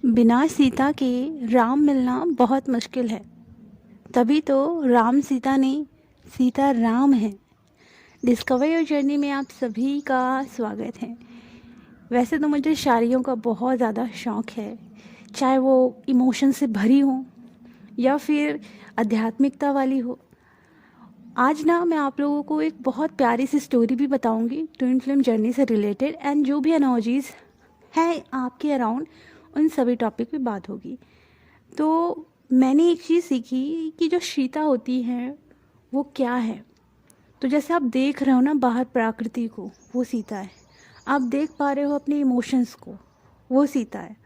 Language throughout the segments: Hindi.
बिना सीता के राम मिलना बहुत मुश्किल है। तभी तो राम सीता नहीं, सीता राम है। डिस्कवर योर जर्नी में आप सभी का स्वागत है। वैसे तो मुझे शायरियों का बहुत ज़्यादा शौक़ है, चाहे वो इमोशन से भरी हो या फिर आध्यात्मिकता वाली हो। आज ना मैं आप लोगों को एक बहुत प्यारी सी स्टोरी भी बताऊंगी ट्विन फ्लेम जर्नी से रिलेटेड, एंड जो भी एनर्जीज़ है आपके अराउंड उन सभी टॉपिक पे बात होगी। तो मैंने एक चीज़ सीखी कि जो सीता होती है वो क्या है। तो जैसे आप देख रहे हो ना बाहर प्रकृति को, वो सीता है। आप देख पा रहे हो अपने इमोशंस को, वो सीता है।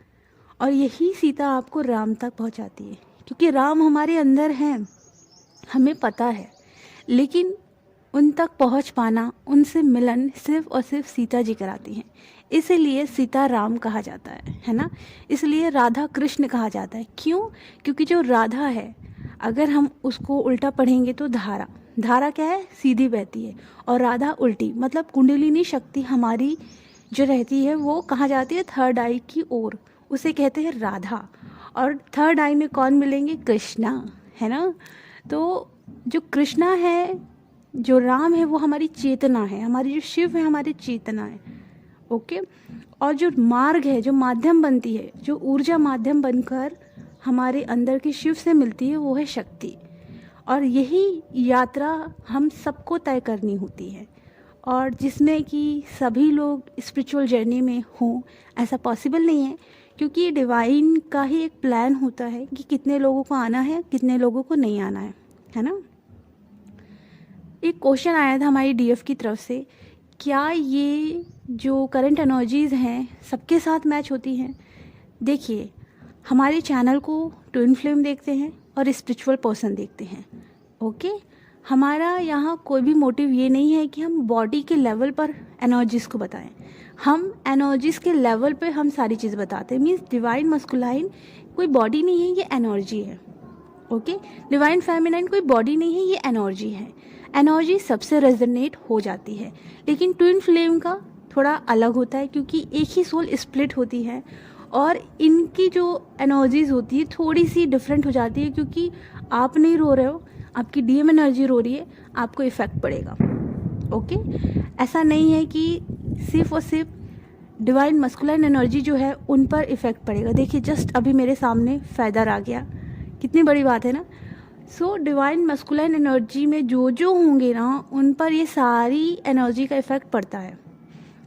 और यही सीता आपको राम तक पहुंचाती है, क्योंकि राम हमारे अंदर हैं, हमें पता है। लेकिन उन तक पहुंच पाना, उनसे मिलन सिर्फ और सिर्फ सीता जी कराती हैं। इसीलिए सीता राम कहा जाता है ना। इसलिए राधा कृष्ण कहा जाता है। क्यों? क्योंकि जो राधा है, अगर हम उसको उल्टा पढ़ेंगे तो धारा, धारा क्या है? सीधी बहती है। और राधा उल्टी, मतलब कुंडलिनी शक्ति हमारी जो रहती है वो कहाँ जाती है? थर्ड आई की ओर, उसे कहते हैं राधा। और थर्ड आई में कौन मिलेंगे? कृष्णा, है ना। तो जो कृष्णा है, जो राम है, वो हमारी चेतना है, हमारी जो शिव है हमारी चेतना है। ओके। और जो मार्ग है, जो माध्यम बनती है, जो ऊर्जा माध्यम बनकर हमारे अंदर के शिव से मिलती है, वो है शक्ति। और यही यात्रा हम सबको तय करनी होती है, और जिसमें कि सभी लोग स्पिरिचुअल जर्नी में हों ऐसा पॉसिबल नहीं है, क्योंकि ये डिवाइन का ही एक प्लान होता है कि कितने लोगों को आना है, कितने लोगों को नहीं आना है ना। एक क्वेश्चन आया था हमारी डीएफ की तरफ से, क्या ये जो करंट एनर्जीज़ हैं सबके साथ मैच होती हैं? देखिए, हमारे चैनल को ट्विन फ्लेम देखते हैं और स्पिरिचुअल पर्सन देखते हैं। ओके। हमारा यहाँ कोई भी मोटिव ये नहीं है कि हम बॉडी के लेवल पर एनर्जीज़ को बताएं। हम एनर्जीज़ के लेवल पे हम सारी चीज़ बताते हैं। मीन्स डिवाइन मस्कुलाइन कोई बॉडी नहीं है, ये एनर्जी है। ओके। डिवाइन फेमिनाइन कोई बॉडी नहीं है, ये एनर्जी है। एनर्जी सबसे रेजोनेट हो जाती है, लेकिन ट्विन फ्लेम का थोड़ा अलग होता है, क्योंकि एक ही सोल स्प्लिट होती है और इनकी जो एनर्जीज होती है थोड़ी सी डिफरेंट हो जाती है। क्योंकि आप नहीं रो रहे हो, आपकी डीएम एनर्जी रो रही है, आपको इफ़ेक्ट पड़ेगा। ओके। ऐसा नहीं है कि सिर्फ और सिर्फ डिवाइन मस्कुलाइन एनर्जी जो है उन पर इफ़ेक्ट पड़ेगा। देखिए, जस्ट अभी मेरे सामने फेदर आ गया, कितनी बड़ी बात है ना। सो डिवाइन मस्कुलाइन एनर्जी में जो होंगे ना, उन पर ये सारी एनर्जी का इफ़ेक्ट पड़ता है।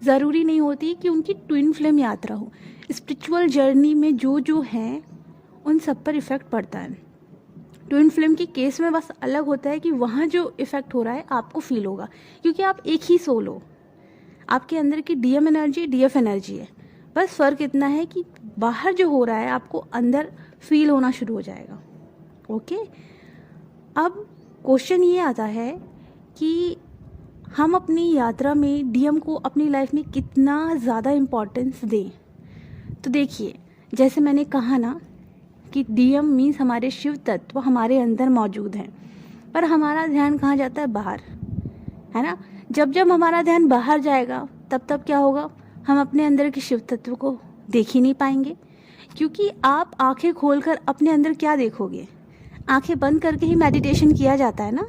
ज़रूरी नहीं होती कि उनकी ट्विन फ्लेम यात्रा हो। स्पिरिचुअल जर्नी में जो हैं उन सब पर इफ़ेक्ट पड़ता है। ट्विन फ्लेम के केस में बस अलग होता है कि वहाँ जो इफ़ेक्ट हो रहा है आपको फील होगा, क्योंकि आप एक ही सोल हो। आपके अंदर की डीएम एनर्जी डीएफ एनर्जी है। बस फ़र्क इतना है कि बाहर जो हो रहा है आपको अंदर फील होना शुरू हो जाएगा। ओके। अब क्वेश्चन ये आता है कि हम अपनी यात्रा में डीएम को अपनी लाइफ में कितना ज़्यादा इम्पोर्टेंस दें। तो देखिए, जैसे मैंने कहा ना कि डीएम मीन्स हमारे शिव तत्व हमारे अंदर मौजूद हैं, पर हमारा ध्यान कहाँ जाता है? बाहर, है ना। जब जब हमारा ध्यान बाहर जाएगा तब तब क्या होगा? हम अपने अंदर के शिव तत्व को देख ही नहीं पाएंगे, क्योंकि आप आंखें खोलकर अपने अंदर क्या देखोगे? आंखें बंद करके ही मेडिटेशन किया जाता है ना।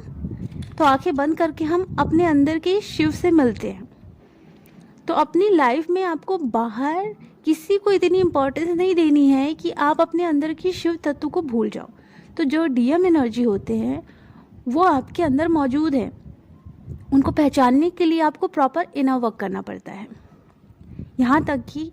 तो आंखें बंद करके हम अपने अंदर के शिव से मिलते हैं। तो अपनी लाइफ में आपको बाहर किसी को इतनी इम्पोर्टेंस नहीं देनी है कि आप अपने अंदर की शिव तत्व को भूल जाओ। तो जो डीएम एनर्जी होते हैं वो आपके अंदर मौजूद है, उनको पहचानने के लिए आपको प्रॉपर इनर वर्क करना पड़ता है। यहाँ तक कि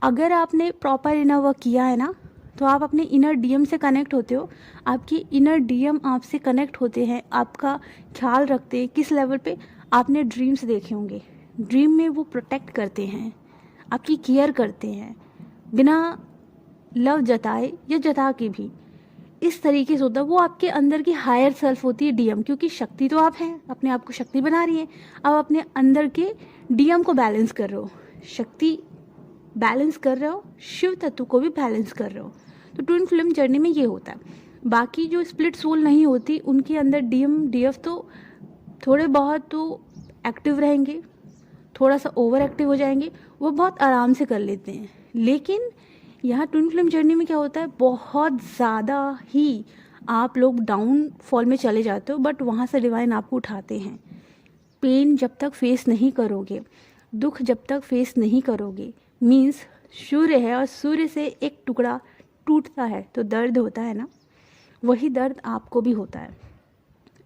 अगर आपने प्रॉपर इनर वर्क किया है ना, तो आप अपने इनर डीएम से कनेक्ट होते हो। आपकी इनर डीएम आपसे कनेक्ट होते हैं, आपका ख्याल रखते हैं। किस लेवल पे? आपने ड्रीम्स देखे होंगे, ड्रीम में वो प्रोटेक्ट करते हैं, आपकी केयर करते हैं, बिना लव जताए या जता के भी। इस तरीके से होता है। वो आपके अंदर की हायर सेल्फ होती है डीएम, क्योंकि शक्ति तो आप हैं, अपने आप को शक्ति बना रही हैं। अब अपने अंदर के डीएम को बैलेंस कर रहे हो, शक्ति बैलेंस कर रहे हो, शिव तत्व को भी बैलेंस कर रहे हो। तो ट्विन फ्लेम जर्नी में ये होता है। बाकी जो स्प्लिट सोल नहीं होती, उनके अंदर डीएम डीएफ तो थोड़े बहुत तो एक्टिव रहेंगे, थोड़ा सा ओवर एक्टिव हो जाएंगे, वो बहुत आराम से कर लेते हैं। लेकिन यहाँ ट्विन फ्लेम जर्नी में क्या होता है, बहुत ज़्यादा ही आप लोग डाउनफॉल में चले जाते हो, बट वहाँ से डिवाइन आपको उठाते हैं। पेन जब तक फेस नहीं करोगे, दुख जब तक फेस नहीं करोगे, मीन्स सूर्य है और सूर्य से एक टुकड़ा टूटता है तो दर्द होता है ना, वही दर्द आपको भी होता है।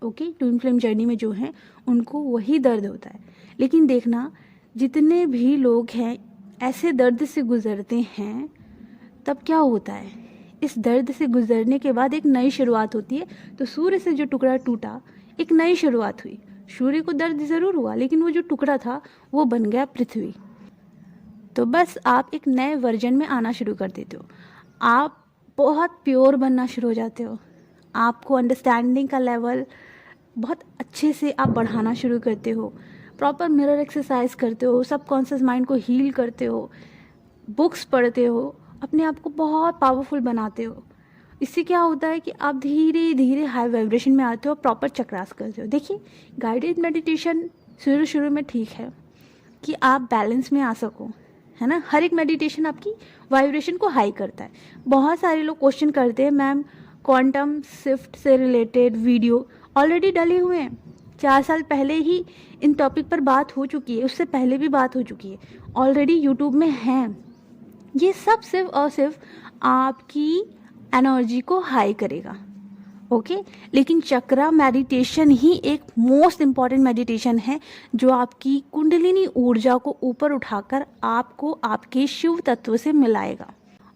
ओके, ट्विन फ्लेम जर्नी में जो हैं उनको वही दर्द होता है। लेकिन देखना, जितने भी लोग हैं ऐसे दर्द से गुजरते हैं, तब क्या होता है, इस दर्द से गुजरने के बाद एक नई शुरुआत होती है। तो सूर्य से जो टुकड़ा टूटा, एक नई शुरुआत हुई। सूर्य को दर्द ज़रूर हुआ, लेकिन वो जो टुकड़ा था वो बन गया पृथ्वी। तो बस आप एक नए वर्जन में आना शुरू कर देते हो, आप बहुत प्योर बनना शुरू हो जाते हो, आपको अंडरस्टैंडिंग का लेवल बहुत अच्छे से आप बढ़ाना शुरू करते हो, प्रॉपर मिरर एक्सरसाइज करते हो, सबकॉन्शियस माइंड को हील करते हो, बुक्स पढ़ते हो, अपने आप को बहुत पावरफुल बनाते हो। इससे क्या होता है कि आप धीरे धीरे हाई वाइब्रेशन में आते हो, प्रॉपर चक्रास करते हो। देखिए, गाइडेड मेडिटेशन शुरू शुरू में ठीक है कि आप बैलेंस में आ सको, है ना। हर एक मेडिटेशन आपकी वाइब्रेशन को हाई करता है। बहुत सारे लोग क्वेश्चन करते हैं, मैम क्वांटम शिफ्ट से रिलेटेड वीडियो ऑलरेडी डले हुए हैं, 4 साल पहले ही इन टॉपिक पर बात हो चुकी है, उससे पहले भी बात हो चुकी है, ऑलरेडी यूट्यूब में हैं। ये सब सिर्फ और सिर्फ आपकी एनर्जी को हाई करेगा। ओके, लेकिन चक्रा मेडिटेशन ही एक मोस्ट इम्पॉर्टेंट मेडिटेशन है जो आपकी कुंडलिनी ऊर्जा को ऊपर उठाकर आपको आपके शिव तत्व से मिलाएगा।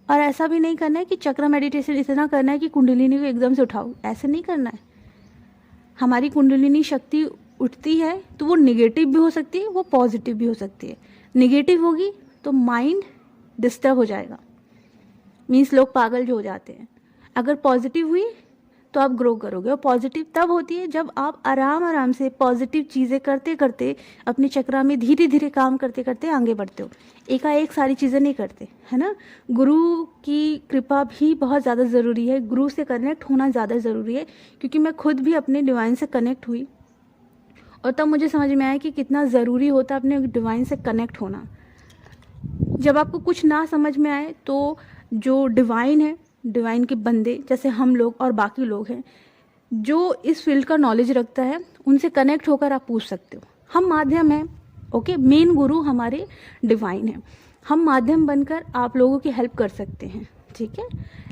और ऐसा भी नहीं करना है कि चक्रा मेडिटेशन इतना करना है कि कुंडलिनी को एकदम से उठाओ, ऐसे नहीं करना है। हमारी कुंडलिनी शक्ति उठती है तो वो निगेटिव भी हो सकती है, वो पॉजिटिव भी हो सकती है। निगेटिव होगी तो माइंड डिस्टर्ब हो जाएगा, मीन्स लोग पागल जो हो जाते हैं। अगर पॉजिटिव हुई तो आप ग्रो करोगे, और पॉजिटिव तब होती है जब आप आराम आराम से पॉजिटिव चीज़ें करते करते अपने चक्रा में धीरे धीरे काम करते करते आगे बढ़ते हो। एकाएक सारी चीज़ें नहीं करते, है ना। गुरु की कृपा भी बहुत ज़्यादा ज़रूरी है, गुरु से कनेक्ट होना ज़्यादा ज़रूरी है। क्योंकि मैं खुद भी अपने डिवाइन से कनेक्ट हुई और तब मुझे समझ में आया कि कितना ज़रूरी होता है अपने डिवाइन से कनेक्ट होना। जब आपको कुछ ना समझ में आए तो जो डिवाइन है, डिवाइन के बंदे जैसे हम लोग और बाकी लोग हैं जो इस फील्ड का नॉलेज रखता है, उनसे कनेक्ट होकर आप पूछ सकते हो। हम माध्यम हैं, ओके, मेन गुरु हमारे डिवाइन है, हम माध्यम बनकर आप लोगों की हेल्प कर सकते हैं, ठीक है।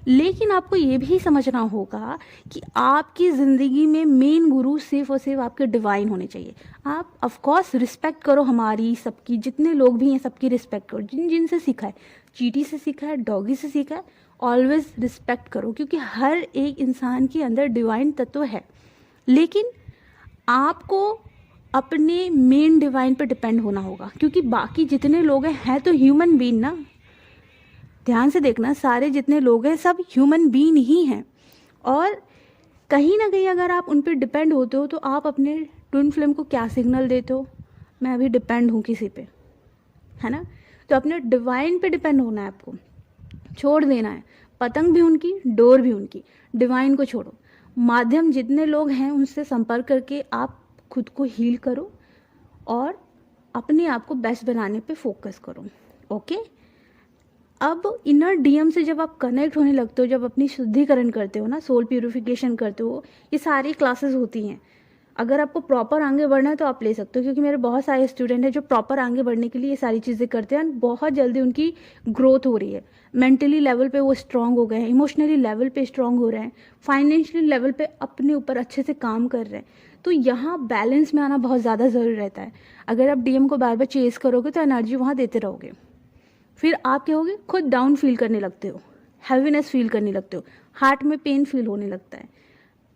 लेकिन आपको ये भी समझना होगा कि आपकी ज़िंदगी में मेन गुरु सिर्फ और सिर्फ आपके डिवाइन होने चाहिए। आप ऑफ कोर्स रिस्पेक्ट करो हमारी सबकी, जितने लोग भी हैं सबकी रिस्पेक्ट करो, जिन जिन से सीखा है, चींटी से सीखा है, डॉगी से सीखा है, ऑलवेज रिस्पेक्ट करो, क्योंकि हर एक इंसान के अंदर डिवाइन तत्व है। लेकिन आपको अपने मेन डिवाइन पर डिपेंड होना होगा, क्योंकि बाकी जितने लोग हैं तो ह्यूमन बीइंग ना। ध्यान से देखना, सारे जितने लोग हैं सब ह्यूमन बीइंग ही हैं, और कहीं ना कहीं अगर आप उन पर डिपेंड होते हो तो आप अपने ट्विन फ्लेम को क्या सिग्नल देते हो, मैं अभी डिपेंड हूँ किसी पे, है ना। तो अपने डिवाइन पे डिपेंड होना है, आपको छोड़ देना है, पतंग भी उनकी, डोर भी उनकी, डिवाइन को छोड़ो। माध्यम जितने लोग हैं उनसे संपर्क करके आप खुद को हील करो और अपने आप को बेस्ट बनाने पे फोकस करो, ओके। अब इनर डीएम से जब आप कनेक्ट होने लगते हो, जब अपनी शुद्धिकरण करते हो ना, सोल प्यूरिफिकेशन करते हो, ये सारी क्लासेस होती हैं। अगर आपको प्रॉपर आगे बढ़ना है तो आप ले सकते हो, क्योंकि मेरे बहुत सारे स्टूडेंट हैं जो प्रॉपर आगे बढ़ने के लिए ये सारी चीज़ें करते हैं, बहुत जल्दी उनकी ग्रोथ हो रही है। मेंटली लेवल पे वो स्ट्रांग हो गए हैं, इमोशनली लेवल पे स्ट्रांग हो रहे हैं, फाइनेंशियली लेवल पे अपने ऊपर अच्छे से काम कर रहे हैं। तो यहाँ बैलेंस में आना बहुत ज़्यादा ज़रूरी रहता है। अगर आप डीएम को बार बार चेस करोगे तो एनर्जी वहाँ देते रहोगे, फिर आप क्या होगे, खुद डाउन फील करने लगते हो, हैवीनेस फील करने लगते हो, हार्ट में पेन फील होने लगता है,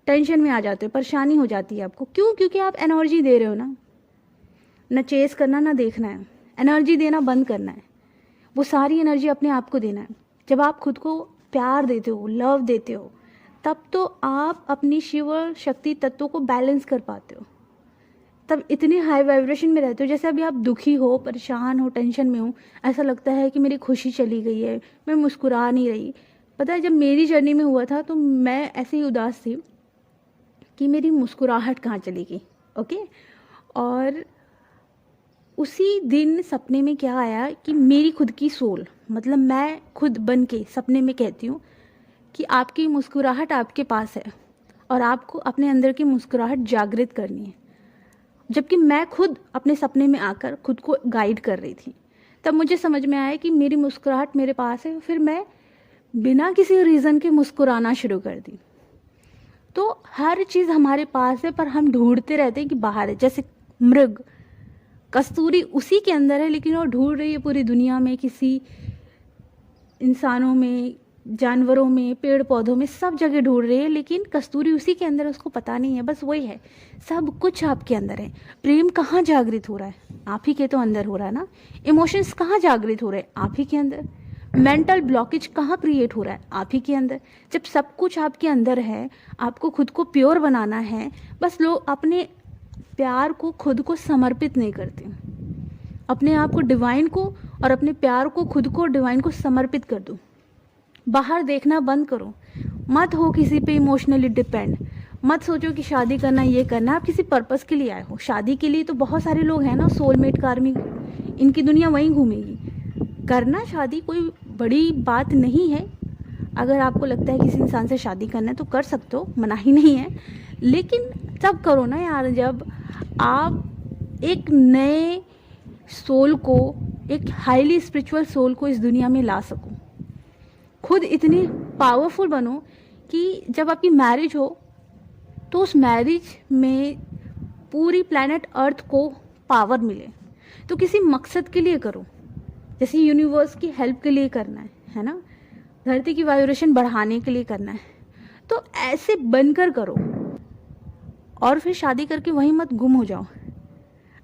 टेंशन में आ जाते हो, परेशानी हो जाती है आपको। क्यों? क्योंकि आप एनर्जी दे रहे हो ना चेस करना ना देखना है, एनर्जी देना बंद करना है। वो सारी एनर्जी अपने आप को देना है। जब आप खुद को प्यार देते हो, लव देते हो, तब तो आप अपनी शिव शक्ति तत्वों को बैलेंस कर पाते हो। तब इतनी हाई वाइब्रेशन में रहते हो, जैसे अभी आप दुखी हो, परेशान हो, टेंशन में हो, ऐसा लगता है कि मेरी खुशी चली गई है, मैं मुस्कुरा नहीं रही। पता है, जब मेरी जर्नी में हुआ था तो मैं ऐसे ही उदास थी कि मेरी मुस्कुराहट कहाँ चली गई, ओके। और उसी दिन सपने में क्या आया कि मेरी खुद की सोल, मतलब मैं खुद बन के सपने में कहती हूँ कि आपकी मुस्कुराहट आपके पास है और आपको अपने अंदर की मुस्कुराहट जागृत करनी है। जबकि मैं खुद अपने सपने में आकर खुद को गाइड कर रही थी। तब मुझे समझ में आया कि मेरी मुस्कुराहट मेरे पास है। फिर मैं बिना किसी रीज़न के मुस्कुराना शुरू कर दी। तो हर चीज़ हमारे पास है, पर हम ढूंढते रहते हैं कि बाहर है। जैसे मृग, कस्तूरी उसी के अंदर है, लेकिन वो ढूंढ रही है पूरी दुनिया में, किसी इंसानों में, जानवरों में, पेड़ पौधों में, सब जगह ढूंढ रही है, लेकिन कस्तूरी उसी के अंदर है, उसको पता नहीं है। बस वही है, सब कुछ आपके अंदर है। प्रेम कहाँ जागृत हो रहा है? आप ही के तो अंदर हो रहा है ना। इमोशंस कहाँ जागृत हो रहे हैं? आप ही के अंदर। मेंटल ब्लॉकेज कहाँ क्रिएट हो रहा है? आप ही के अंदर। जब सब कुछ आपके अंदर है, आपको खुद को प्योर बनाना है। बस लोग अपने प्यार को खुद को समर्पित नहीं करते, अपने आप को डिवाइन को और अपने प्यार को खुद को डिवाइन को समर्पित कर दो। बाहर देखना बंद करो। मत हो किसी पे इमोशनली डिपेंड। मत सोचो कि शादी करना, ये करना। आप किसी पर्पस के लिए आए हो। शादी के लिए तो बहुत सारे लोग हैं ना, सोलमेट, कार्मिक, इनकी दुनिया वहीं घूमेगी। करना शादी कोई बड़ी बात नहीं है। अगर आपको लगता है किसी इंसान से शादी करना है तो कर सकते हो, मना ही नहीं है। लेकिन तब करो ना यार, जब आप एक नए सोल को, एक हाईली स्पिरिचुअल सोल को इस दुनिया में ला सको। खुद इतनी पावरफुल बनो कि जब आपकी मैरिज हो तो उस मैरिज में पूरी प्लैनेट अर्थ को पावर मिले। तो किसी मकसद के लिए करो, जैसे यूनिवर्स की हेल्प के लिए करना है ना, धरती की वाइब्रेशन बढ़ाने के लिए करना है। तो ऐसे बनकर करो और फिर शादी करके वहीं मत गुम हो जाओ।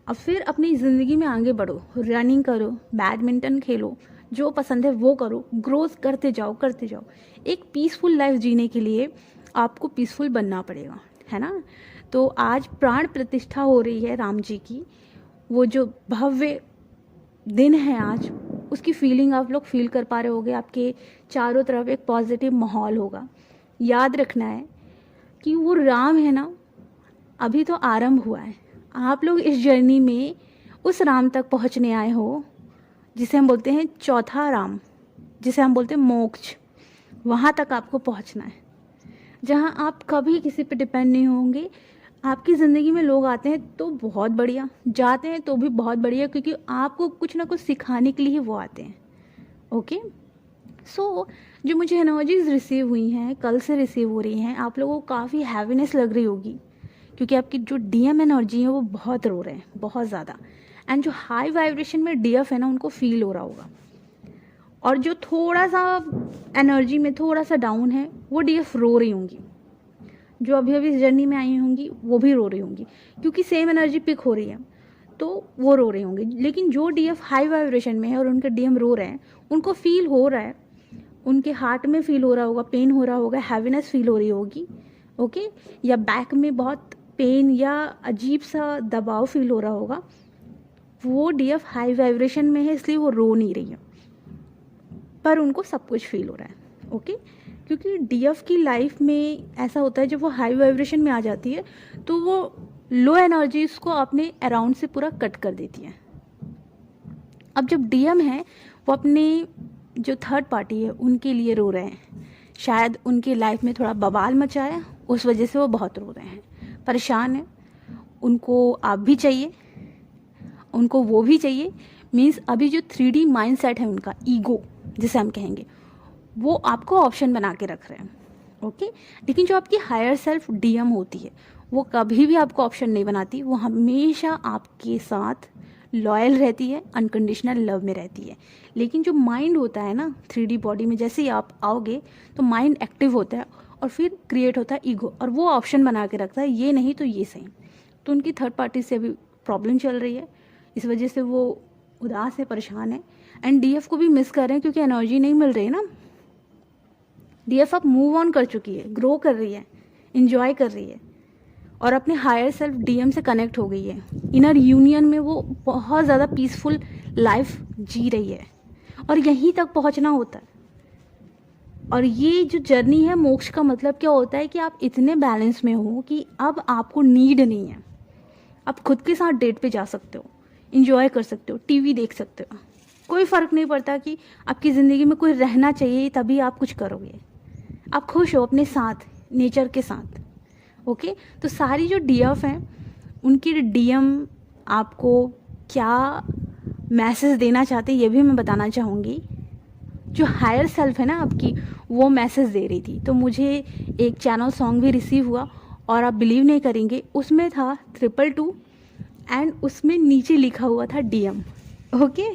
अब फिर अपनी ज़िंदगी में आगे बढ़ो, रनिंग करो, बैडमिंटन खेलो, जो पसंद है वो करो, ग्रोथ करते जाओ करते जाओ। एक पीसफुल लाइफ जीने के लिए आपको पीसफुल बनना पड़ेगा, है ना। तो आज प्राण प्रतिष्ठा हो रही है राम जी की। वो जो भव्य दिन है आज, उसकी फीलिंग आप लोग फील कर पा रहे होगे। आपके चारों तरफ एक पॉजिटिव माहौल होगा। याद रखना है कि वो राम है ना, अभी तो आरंभ हुआ है। आप लोग इस जर्नी में उस राम तक पहुंचने आए हो जिसे हम बोलते हैं चौथा राम, जिसे हम बोलते हैं मोक्ष। वहाँ तक आपको पहुँचना है, जहाँ आप कभी किसी पे डिपेंड नहीं होंगे। आपकी ज़िंदगी में लोग आते हैं तो बहुत बढ़िया, जाते हैं तो भी बहुत बढ़िया, क्योंकि आपको कुछ ना कुछ सिखाने के लिए वो आते हैं। ओके, सो जो मुझे एनर्जीज रिसीव हुई हैं, कल से रिसीव हो रही हैं, आप लोगों को काफ़ी हैवीनेस लग रही होगी, क्योंकि आपकी जो डीएम एनर्जी है वो बहुत रो रहे हैं, बहुत ज़्यादा। एंड जो हाई वाइब्रेशन में डीएफ है ना, उनको फील हो रहा होगा। और जो थोड़ा सा एनर्जी में थोड़ा सा डाउन है, वो डीएफ रो रही होंगी। जो अभी अभी इस जर्नी में आई होंगी वो भी रो रही होंगी, क्योंकि सेम एनर्जी पिक हो रही है, तो वो रो रही होंगी। लेकिन जो डीएफ हाई वाइब्रेशन में है और उनके डीएम रो रहे हैं, उनको फील हो रहा है, उनके हार्ट में फील हो रहा होगा, पेन हो रहा होगा, हैवीनेस फील हो रही होगी। ओके, या बैक में बहुत पेन या अजीब सा दबाव फील हो रहा होगा। वो डीएफ हाई वाइब्रेशन में है, इसलिए वो रो नहीं रही है, पर उनको सब कुछ फील हो रहा है। ओके, क्योंकि डीएफ की लाइफ में ऐसा होता है, जब वो हाई वाइब्रेशन में आ जाती है तो वो लो एनर्जीज को अपने अराउंड से पूरा कट कर देती है। अब जब डीएम है, वो अपने जो थर्ड पार्टी है उनके लिए रो रहे हैं। शायद उनकी लाइफ में थोड़ा बवाल मचा है, उस वजह से वो बहुत रो रहे हैं, परेशान है। उनको आप भी चाहिए, उनको वो भी चाहिए। मीन्स अभी जो 3D माइंड सेट है उनका, ईगो जिसे हम कहेंगे, वो आपको ऑप्शन बना के रख रहे हैं। ओके, लेकिन जो आपकी हायर सेल्फ डीएम होती है, वो कभी भी आपको ऑप्शन नहीं बनाती। वो हमेशा आपके साथ लॉयल रहती है, अनकंडीशनल लव में रहती है। लेकिन जो माइंड होता है ना, 3D बॉडी में जैसे ही आप आओगे तो माइंड एक्टिव होता है और फिर क्रिएट होता है ईगो, और वो ऑप्शन बना के रखता है, ये नहीं तो ये सही। तो उनकी थर्ड पार्टी से अभी प्रॉब्लम चल रही है, इस वजह से वो उदास है, परेशान है। एंड डीएफ को भी मिस कर रहे हैं, क्योंकि एनर्जी नहीं मिल रही है ना। डीएफ अब मूव ऑन कर चुकी है, ग्रो कर रही है, इंजॉय कर रही है, और अपने हायर सेल्फ डीएम से कनेक्ट हो गई है। इनर यूनियन में वो बहुत ज़्यादा पीसफुल लाइफ जी रही है, और यहीं तक पहुंचना होता है। और ये जो जर्नी है मोक्ष का मतलब क्या होता है कि आप इतने बैलेंस में हो कि अब आपको नीड नहीं है। आप खुद के साथ डेट पे जा सकते हो, इंजॉय कर सकते हो, टीवी देख सकते हो। कोई फ़र्क नहीं पड़ता कि आपकी ज़िंदगी में कोई रहना चाहिए तभी आप कुछ करोगे। आप खुश हो अपने साथ, नेचर के साथ। ओके, तो सारी जो डीएफ हैं उनकी डीएम आपको क्या मैसेज देना चाहते हैं ये भी मैं बताना चाहूँगी। जो हायर सेल्फ है ना आपकी, वो मैसेज दे रही थी। तो मुझे एक चैनल सॉन्ग भी रिसीव हुआ और आप बिलीव नहीं करेंगे, उसमें था 222 एंड उसमें नीचे लिखा हुआ था डीएम। ओके,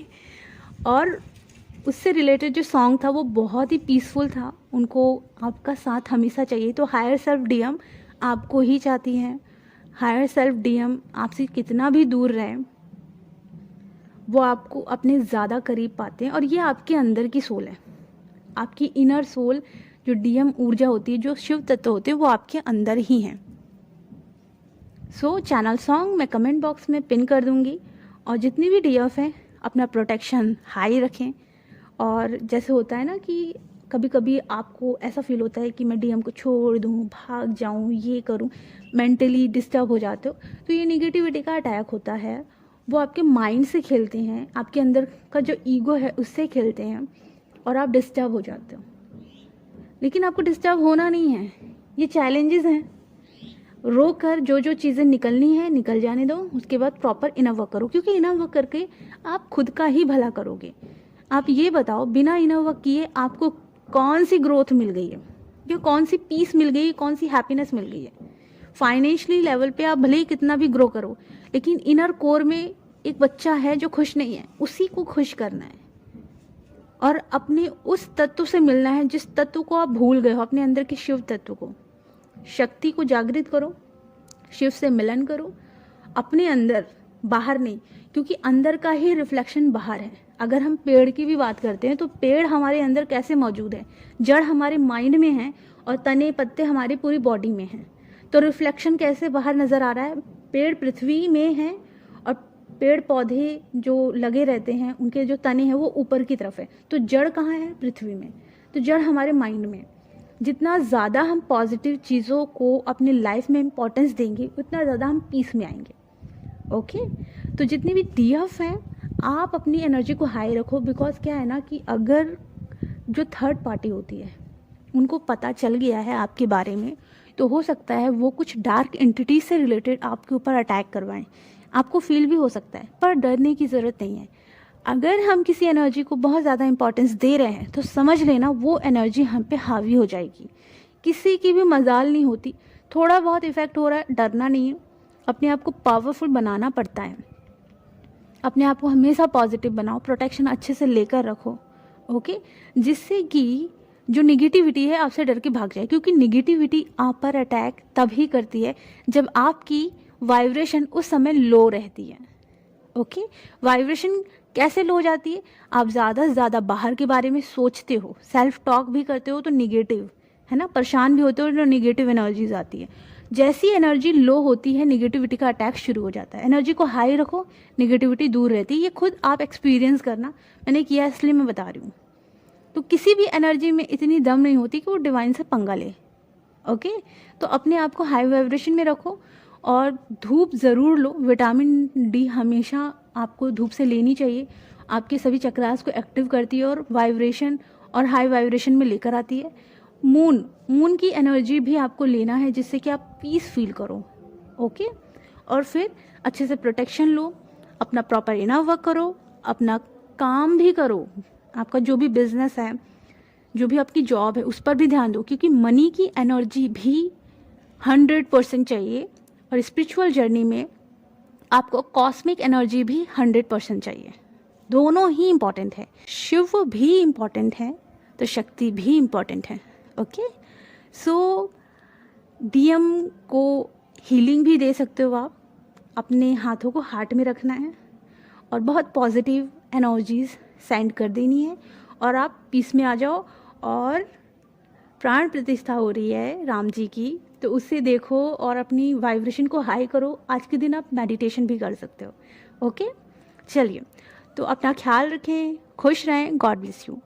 और उससे रिलेटेड जो सॉन्ग था वो बहुत ही पीसफुल था। उनको आपका साथ हमेशा चाहिए। तो हायर सेल्फ डीएम आपको ही चाहती हैं। हायर सेल्फ डीएम आपसे कितना भी दूर रहे, वो आपको अपने ज़्यादा करीब पाते हैं। और ये आपके अंदर की सोल है, आपकी इनर सोल। जो डीएम ऊर्जा होती है, जो शिव तत्व होते हैं, वो आपके अंदर ही हैं। सो चैनल सॉन्ग मैं कमेंट बॉक्स में पिन कर दूंगी। और जितनी भी डीएफ हैं अपना प्रोटेक्शन हाई रखें। और जैसे होता है ना कि कभी कभी आपको ऐसा फील होता है कि मैं डीएम को छोड़ दूं, भाग जाऊं, ये करूं, मेंटली डिस्टर्ब हो जाते हो, तो ये निगेटिविटी का अटैक होता है। वो आपके माइंड से खेलते हैं, आपके अंदर का जो ईगो है उससे खेलते हैं और आप डिस्टर्ब हो जाते हो। लेकिन आपको डिस्टर्ब होना नहीं है, ये चैलेंजेस हैं। रोक कर जो जो चीज़ें निकलनी है निकल जाने दो। उसके बाद प्रॉपर इनर वर्क करो, क्योंकि इनर वर्क करके आप खुद का ही भला करोगे। आप ये बताओ, बिना इनर वर्क किए आपको कौन सी ग्रोथ मिल गई है, या कौन सी पीस मिल गई है, कौन सी हैप्पीनेस मिल गई है। फाइनेंशियली लेवल पे आप भले ही कितना भी ग्रो करो, लेकिन इनर कोर में एक बच्चा है जो खुश नहीं है, उसी को खुश करना है। और अपने उस तत्व से मिलना है जिस तत्व को आप भूल गए हो, अपने अंदर के शिव तत्व को। शक्ति को जागृत करो, शिव से मिलन करो अपने अंदर, बाहर नहीं। क्योंकि अंदर का ही रिफ्लेक्शन बाहर है। अगर हम पेड़ की भी बात करते हैं तो पेड़ हमारे अंदर कैसे मौजूद है, जड़ हमारे माइंड में है और तने पत्ते हमारी पूरी बॉडी में हैं। तो रिफ्लेक्शन कैसे बाहर नज़र आ रहा है, पेड़ पृथ्वी में हैं और पेड़ पौधे जो लगे रहते हैं उनके जो तने हैं वो ऊपर की तरफ है। तो जड़ कहाँ है, पृथ्वी में। तो जड़ हमारे माइंड में। जितना ज़्यादा हम पॉजिटिव चीज़ों को अपनी लाइफ में इम्पोर्टेंस देंगे उतना ज़्यादा हम पीस में आएंगे। ओके, तो जितनी भी डीएफ हैं आप अपनी एनर्जी को हाई रखो। बिकॉज क्या है ना कि अगर जो थर्ड पार्टी होती है उनको पता चल गया है आपके बारे में, तो हो सकता है वो कुछ डार्क एंटिटी से रिलेटेड आपके ऊपर अटैक करवाएं। आपको फील भी हो सकता है, पर डरने की ज़रूरत नहीं है। अगर हम किसी एनर्जी को बहुत ज़्यादा इंपॉर्टेंस दे रहे हैं तो समझ लेना वो एनर्जी हम पे हावी हो जाएगी। किसी की भी मजाल नहीं होती, थोड़ा बहुत इफेक्ट हो रहा है, डरना नहीं है। अपने आप को पावरफुल बनाना पड़ता है। अपने आप को हमेशा पॉजिटिव बनाओ, प्रोटेक्शन अच्छे से लेकर रखो। ओके, जिससे कि जो निगेटिविटी है आपसे डर के भाग जाए। क्योंकि निगेटिविटी आप पर अटैक तभी करती है जब आपकी वाइब्रेशन उस समय लो रहती है। ओके, वाइब्रेशन कैसे लो हो जाती है, आप ज़्यादा से ज़्यादा बाहर के बारे में सोचते हो, सेल्फ टॉक भी करते हो तो निगेटिव है ना, परेशान भी होते हो तो निगेटिव एनर्जीज आती है। जैसी एनर्जी लो होती है निगेटिविटी का अटैक शुरू हो जाता है। एनर्जी को हाई रखो, निगेटिविटी दूर रहती है। ये खुद आप एक्सपीरियंस करना, मैंने किया इसलिए मैं बता रही हूँ। तो किसी भी एनर्जी में इतनी दम नहीं होती कि वो डिवाइन से पंगा ले। ओके, तो अपने आप को हाई वाइब्रेशन में रखो और धूप ज़रूर लो। विटामिन डी हमेशा आपको धूप से लेनी चाहिए। आपके सभी चक्रास को एक्टिव करती है और वाइब्रेशन और हाई वाइब्रेशन में लेकर आती है। मून की एनर्जी भी आपको लेना है जिससे कि आप पीस फील करो। ओके, और फिर अच्छे से प्रोटेक्शन लो, अपना प्रॉपर इनर वर्क करो, अपना काम भी करो। आपका जो भी बिजनेस है, जो भी आपकी जॉब है, उस पर भी ध्यान दो। क्योंकि मनी की एनर्जी भी 100% चाहिए और स्पिरिचुअल जर्नी में आपको कॉस्मिक एनर्जी भी 100% चाहिए। दोनों ही इम्पॉर्टेंट है। शिव भी इम्पॉर्टेंट है तो शक्ति भी इम्पॉर्टेंट है। ओके, सो डीएम को हीलिंग भी दे सकते हो आप। अपने हाथों को हार्ट में रखना है और बहुत पॉजिटिव एनर्जीज सेंड कर देनी है और आप पीस में आ जाओ। और प्राण प्रतिष्ठा हो रही है राम जी की, तो उससे देखो और अपनी वाइब्रेशन को हाई करो। आज के दिन आप मेडिटेशन भी कर सकते हो। ओके, चलिए, तो अपना ख्याल रखें, खुश रहें। God bless you.